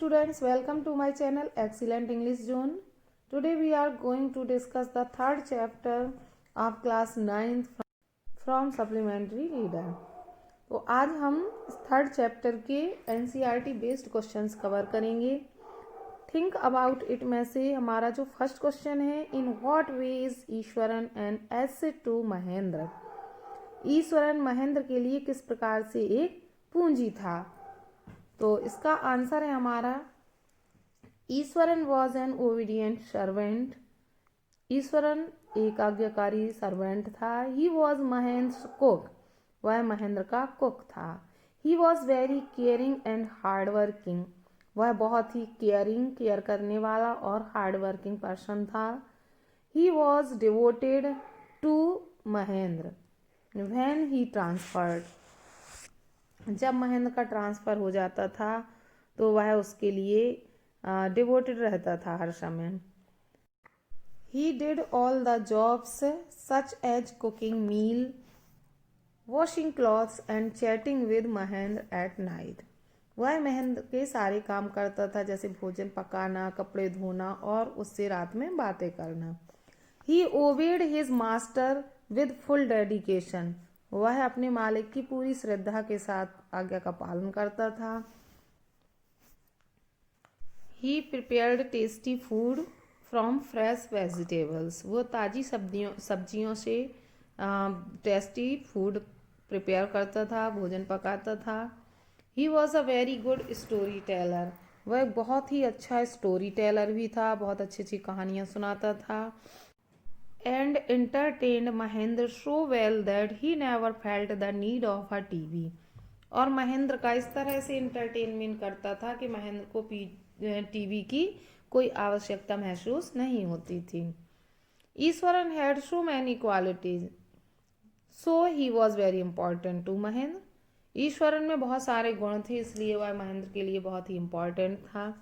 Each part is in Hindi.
students, welcome to my channel Excellent English Zone. Today we are going to discuss the third chapter of class 9th from supplementary reader. तो आज हम थर्ड चैप्टर के NCERT बेस्ड क्वेश्चंस कवर करेंगे. थिंक अबाउट इट में से हमारा जो फर्स्ट क्वेश्चन है, in what way is Ishwaran and asset to Mahendra. Ishwaran Mahendra के लिए किस प्रकार से एक पूंजी था. तो इसका आंसर है हमारा Iswaran was an obedient servant. Eswaran एक आज्ञाकारी सर्वेंट था. ही वॉज महेंद्र कुक, वह महेंद्र का कुक था. He was very caring and hard working, वह बहुत ही केयर करने वाला और हार्ड वर्किंग पर्सन था. He was devoted to Mahendra when he transferred, जब महेंद्र का ट्रांसफ़र हो जाता था तो वह उसके लिए डिवोटेड रहता था हर समय. He did all the jobs such as cooking meal, washing clothes and chatting with Mahendra at night. वह महेंद्र के सारे काम करता था, जैसे भोजन पकाना, कपड़े धोना और उससे रात में बातें करना. He obeyed his master with full dedication, वह अपने मालिक की पूरी श्रद्धा के साथ आज्ञा का पालन करता था. He prepared tasty food from fresh vegetables, वो ताज़ी सब्जियों से टेस्टी फूड प्रिपेयर करता था, भोजन पकाता था. He was a very good story teller, वह बहुत ही अच्छा स्टोरी टेलर भी था, बहुत अच्छी अच्छी कहानियाँ सुनाता था. And entertained Mahendra so well that he never felt the need of a TV. और महेंद्र का इस तरह से इंटरटेनमेंट करता था कि महेंद्र को टीवी की कोई आवश्यकता महसूस नहीं होती थी. Eswaran had so many qualities, so he was very important to Mahendra. Eswaran में बहुत सारे गुण थे, इसलिए वह महेंद्र के लिए बहुत ही इम्पोर्टेंट था.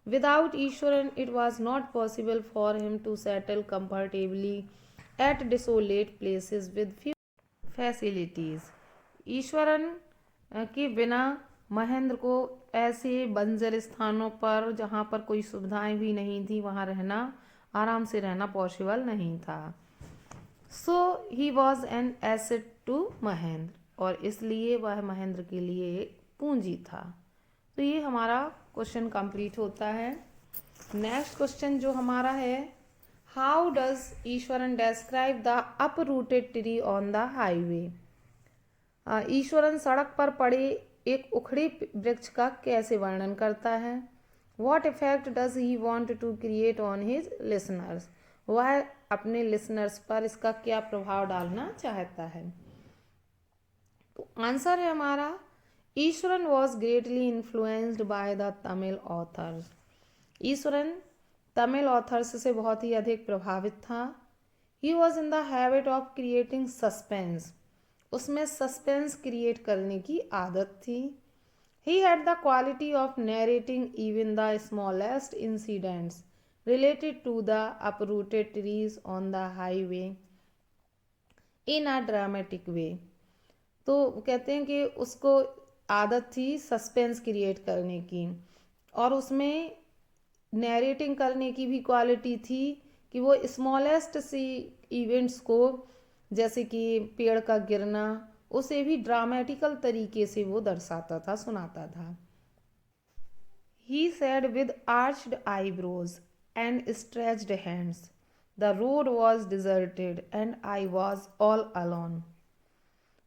Without Ishwaran, it was not possible for him to settle comfortably at desolate places with few facilities. Eswaran के बिना महेंद्र को ऐसे बंजर स्थानों पर जहाँ पर कोई सुविधाएं भी नहीं थी, वहाँ रहना, आराम से रहना पॉसिबल नहीं था. So he was an asset to Mahendra, और इसलिए वह महेंद्र के लिए एक पूंजी था. तो ये हमारा क्वेश्चन कंप्लीट होता है. नेक्स्ट क्वेश्चन जो हमारा है, how does Eswaran describe the uprooted tree on the highway. Eswaran सड़क पर पड़े एक उखड़े वृक्ष का कैसे वर्णन करता है. What effect does he want to create on his listeners, वह अपने लिसनर्स पर इसका क्या प्रभाव डालना चाहता है. तो आंसर है हमारा Iswaran was greatly influenced by the Tamil authors. Iswaran Tamil authors से बहुत ही अधिक प्रभावित था. He was in the habit of creating suspense, उसमें सस्पेंस क्रिएट करने की आदत थी. He had the quality of narrating even the smallest incidents related to the uprooted trees on the highway in a dramatic way. तो कहते हैं कि उसको आदत थी सस्पेंस क्रिएट करने की, और उसमें नैरेटिंग करने की भी क्वालिटी थी कि वो स्मॉलेस्ट सी इवेंट्स को, जैसे कि पेड़ का गिरना, उसे भी ड्रामेटिकल तरीके से वो दर्शाता था, सुनाता था. He said with arched eyebrows and stretched hands, the road was deserted and I was all alone.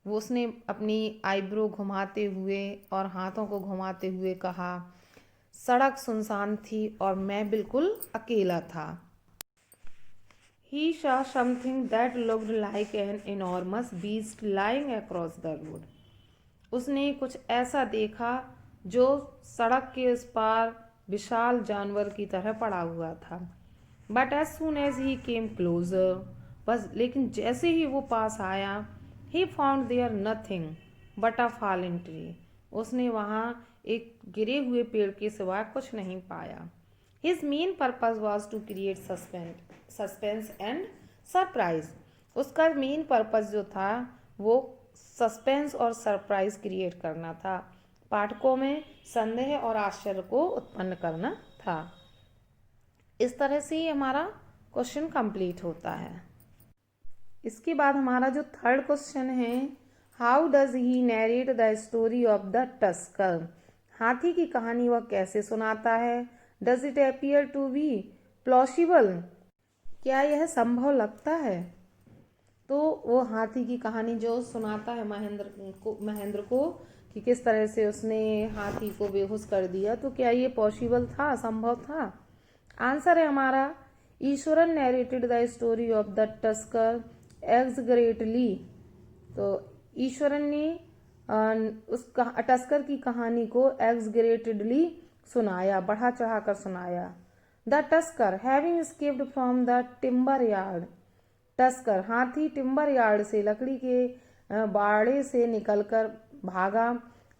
वो उसने अपनी आईब्रो घुमाते हुए और हाथों को घुमाते हुए कहा, सड़क सुनसान थी और मैं बिल्कुल अकेला था. ही saw something that looked like an enormous beast lying across the road. उसने कुछ ऐसा देखा जो सड़क के उस पार विशाल जानवर की तरह पड़ा हुआ था. But as soon as he came closer, बस लेकिन जैसे ही वो पास आया, he found there nothing but a fallen tree. उसने वहाँ एक गिरे हुए पेड़ के सिवा कुछ नहीं पाया. His main purpose was to create suspense and surprise. उसका मेन पर्पस जो था वो सस्पेंस और सरप्राइज क्रिएट करना था. पाठकों में संदेह और आश्चर्य को उत्पन्न करना था। इस तरह से ही हमारा क्वेश्चन कंप्लीट होता है। इसके बाद हमारा जो थर्ड क्वेश्चन है, how does he narrate the story of the tusker. हाथी की कहानी वह कैसे सुनाता है। Does it appear to be plausible, क्या यह संभव लगता है। तो वो हाथी की कहानी जो सुनाता है महेंद्र को कि किस तरह से उसने हाथी को बेहोश कर दिया, तो क्या ये पॉसिबल था, संभव था। आंसर है हमारा, Iswaran narrated the story of the tusker exaggeratedly. तो ईश्वरन ने उस टस्कर की कहानी को एक्सग्रेटेडली सुनाया, बढ़ा चढ़ा कर सुनाया। The tusker having escaped from the timber yard. Tusker हाथी टिम्बर यार्ड से, लकड़ी के बाड़े से निकलकर भागा।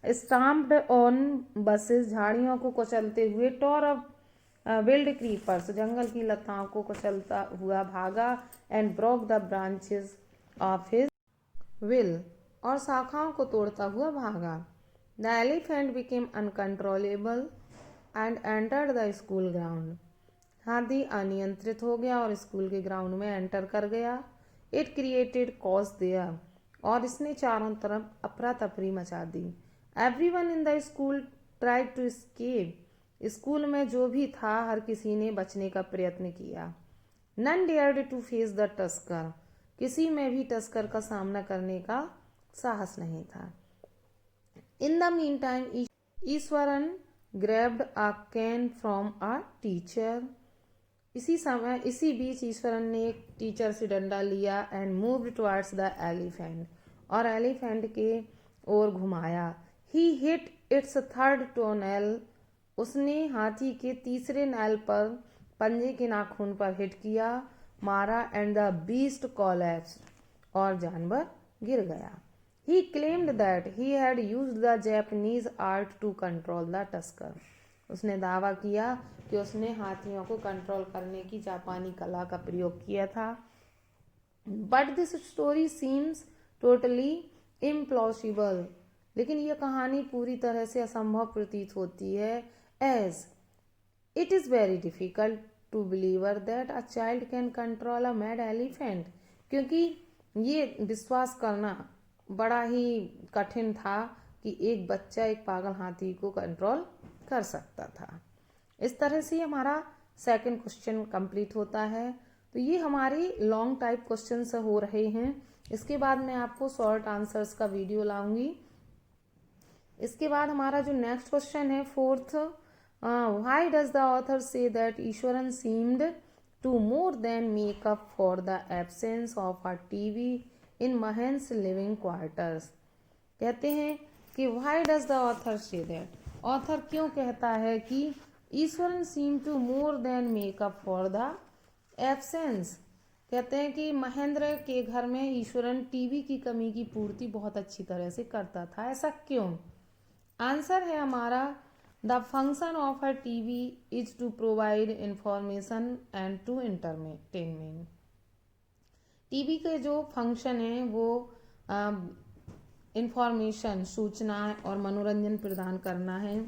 स्टाम्प्ड ऑन बसेस, झाड़ियों को कुचलते हुए। टॉर ऑफ विल्ड क्रीपर्स, जंगल की लताओं को कुचलता हुआ भागा। And broke the branches of his will, और शाखाओं को तोड़ता हुआ भागा। The elephant became uncontrollable and entered the school ground. हाथी अनियंत्रित हो गया और स्कूल के ग्राउंड में एंटर कर गया। इट क्रिएटेड कॉज देयर, और इसने चारों तरफ अफरा तफरी मचा दी। Everyone in the school tried to escape, school में जो भी था हर किसी ने बचने का प्रयत्न किया। None dared to face the tusker, किसी में भी टस्कर का सामना करने का साहस नहीं था। In the mean time Eswaran grabbed a can from a teacher. इसी बीच ईश्वरन ने एक टीचर से डंडा लिया। And moved towards the elephant, और एलिफेंट के ओर घुमाया। ही हिट इट्स थर्ड टोनेल, उसने हाथी के तीसरे नैल पर पंजे के नाखून पर हिट किया, मारा। एंड द बीस्ट कोलैप्स्ड, और जानवर गिर गया। He claimed that he had used the Japanese art to control the tusker, उसने दावा किया कि उसने हाथियों को कंट्रोल करने की जापानी कला का प्रयोग किया था। But this story seems totally implausible, लेकिन यह कहानी पूरी तरह से असंभव प्रतीत होती है। As it is very difficult to believer that a child can control a mad elephant, क्योंकि ये विश्वास करना बड़ा ही कठिन था कि एक बच्चा एक पागल हाथी को कंट्रोल कर सकता था। इस तरह से हमारा सेकंड क्वेश्चन कंप्लीट होता है। तो ये हमारे लॉन्ग टाइप क्वेश्चन हो रहे हैं। इसके बाद मैं आपको शॉर्ट आंसर्स का वीडियो लाऊंगी। इसके बाद हमारा जो नेक्स्ट क्वेश्चन है fourth, why does the author say that Iswaran seemed to more than make up for the absence of a TV in Mahendra's living quarters. कहते हैं कि why does the author say that, author क्यों कहता है कि Iswaran seem to more than make up for the absence. कहते हैं कि महेंद्र के घर में ईश्वरन टीवी की कमी की पूर्ति बहुत अच्छी तरह से करता था। ऐसा क्यों। आंसर है हमारा, the function of a TV is to provide information and to entertainment. TV के जो फंक्शन है वो इंफॉर्मेशन, सूचना और मनोरंजन प्रदान करना है।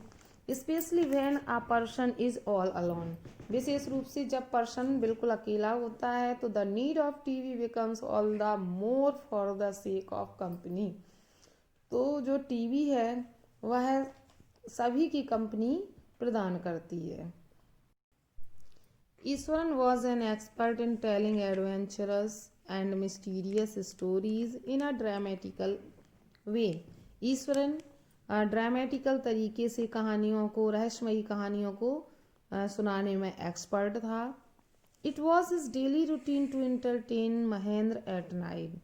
Specially when a person is all alone, विशेष रूप से जब पर्सन बिल्कुल अकेला होता है तो the need of TV becomes all the more for the sake of company. तो जो टीवी है वह सभी की कंपनी प्रदान करती है। Eswaran was an expert in telling adventurous and mysterious stories in a dramatical way. Eswaran dramatical तरीके से कहानियों को, रहस्यमयी कहानियों को सुनाने में एक्सपर्ट था। It was his daily routine to entertain Mahendra at night,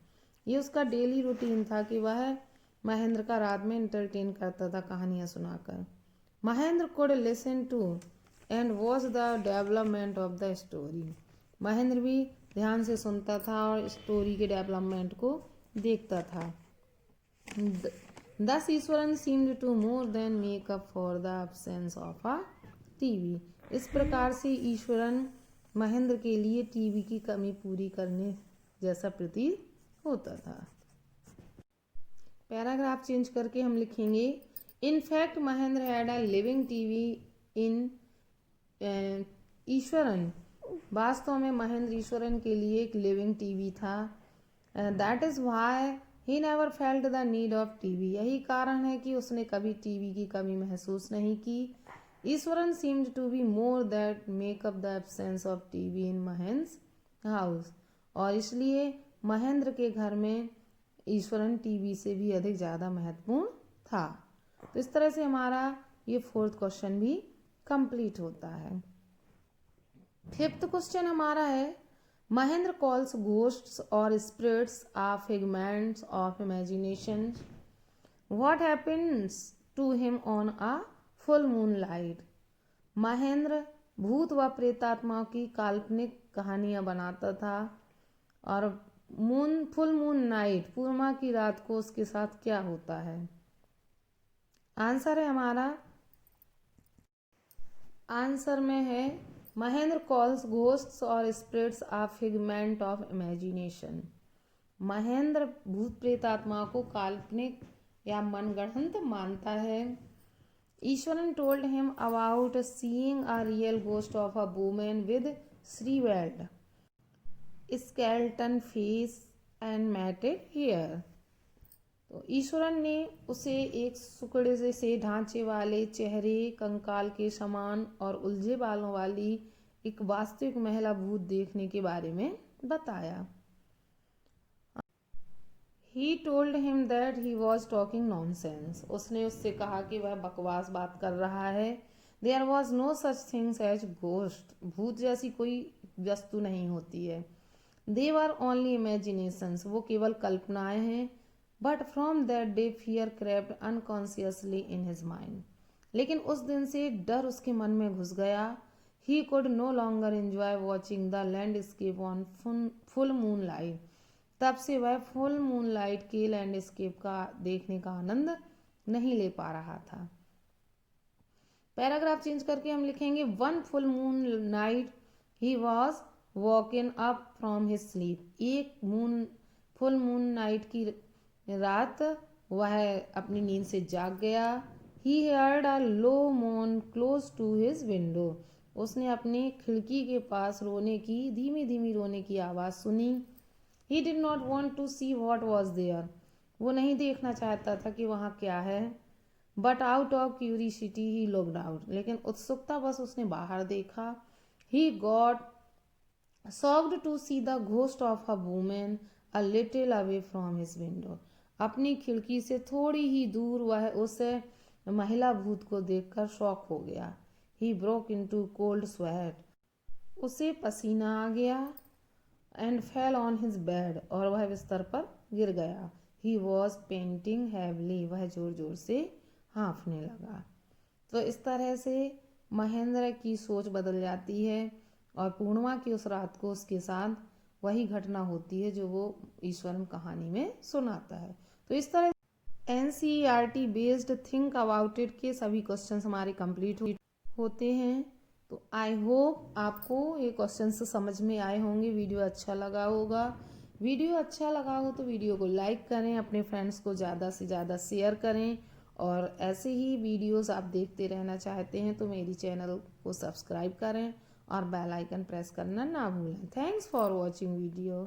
ये उसका डेली रूटीन था कि वह महेंद्र का रात में एंटरटेन करता था कहानियाँ सुनाकर। Mahendra could listen to and watch the development of the story, Mahendra भी ध्यान से सुनता था और स्टोरी के डेवलपमेंट को देखता था। Thus Eswaran seemed to more than make up for the absence of a TV। इस प्रकार से ईश्वरन महेंद्र के लिए टीवी की कमी पूरी करने जैसा प्रतीत होता था। पैराग्राफ चेंज करके हम लिखेंगे, In fact, Mahendra had a living TV in Eswaran. वास्तव में महेंद्र ईश्वरन के लिए एक लिविंग टीवी था. That is why he never felt the need of TV. यही कारण है कि उसने कभी टीवी की कमी महसूस नहीं की. Ishwaran seemed to be more that make up the absence of TV in Mahendra house. और इसलिए महेंद्र के घर में ईश्वरन टीवी से भी अधिक ज़्यादा महत्वपूर्ण था. तो इस तरह से हमारा ये 4th क्वेश्चन भी कंप्लीट होता है. 5th क्वेश्चन हमारा है, महेंद्र कॉल्स घोस्ट्स और spirits are figments of imagination. What happens to him on a full moon light. Mahendra भूत व प्रेतात्माओं की काल्पनिक कहानियां बनाता था और फुल मून नाइट पूर्णिमा की रात को उसके साथ क्या होता है. आंसर है हमारा, आंसर में है महेंद्र कॉल्स घोस्ट्स और spirits are figment of imagination. Mahendra भूत प्रेत आत्माओं को काल्पनिक या मनगढ़ंत मानता है. Iswaran told him about seeing a real ghost of a woman with shrivelled skeleton face and matted hair. तो ईश्वरन ने उसे एक सुकड़े से ढांचे वाले चेहरे, कंकाल के समान और उलझे बालों वाली एक वास्तविक महिला भूत देखने के बारे में बताया. He told him that he was talking nonsense. उसने उससे कहा कि वह बकवास बात कर रहा है. There was no such things as ghost. भूत जैसी कोई वस्तु नहीं होती है. They were only imaginations. वो केवल कल्पनाएं हैं. But from that day fear crept unconsciously in his mind. लेकिन उस दिन से डर उसके मन में घुस गया. He could no longer enjoy watching the landscape on full moonlight. तब से वह फुल मूनलाइट के लैंडस्केप का देखने का आनंद नहीं ले पा रहा था. पैराग्राफ चेंज करके हम लिखेंगे, one full moon night he was walking up from his sleep. एक फुल मून नाइट की रात वह अपनी नींद से जाग गया. ही हर्ड अ लो मोन क्लोज टू हिज विंडो. उसने अपनी खिड़की के पास धीमी धीमी रोने की आवाज़ सुनी. He did not want to see what was there. वो नहीं देखना चाहता था कि वहाँ क्या है. But out of curiosity he looked out. लेकिन उत्सुकता बस उसने बाहर देखा. He got shocked to see the ghost of a woman a little away from his window. अपनी खिड़की से थोड़ी ही दूर वह उस महिला भूत को देखकर शॉक हो गया. He broke into cold sweat. उसे पसीना आ गया. And fell on his bed. और वह बिस्तर पर गिर गया. He was painting heavily. वह जोर जोर से हाँफने लगा. तो इस तरह से महेंद्र की सोच बदल जाती है और पूर्णिमा की उस रात को उसके साथ वही घटना होती है जो वो ईश्वरन कहानी में सुनाता है. तो इस तरह NCERT based think about it के सभी क्वेश्चंस हमारे कंप्लीट होते हैं. तो आई होप आपको ये क्वेश्चंस समझ में आए होंगे. वीडियो अच्छा लगा होगा. वीडियो अच्छा लगा हो तो वीडियो को लाइक करें, अपने फ्रेंड्स को ज़्यादा से ज़्यादा शेयर करें. और ऐसे ही वीडियोस आप देखते रहना चाहते हैं तो मेरी चैनल को सब्सक्राइब करें और बेल आइकन प्रेस करना ना भूलें. Thanks for watching video.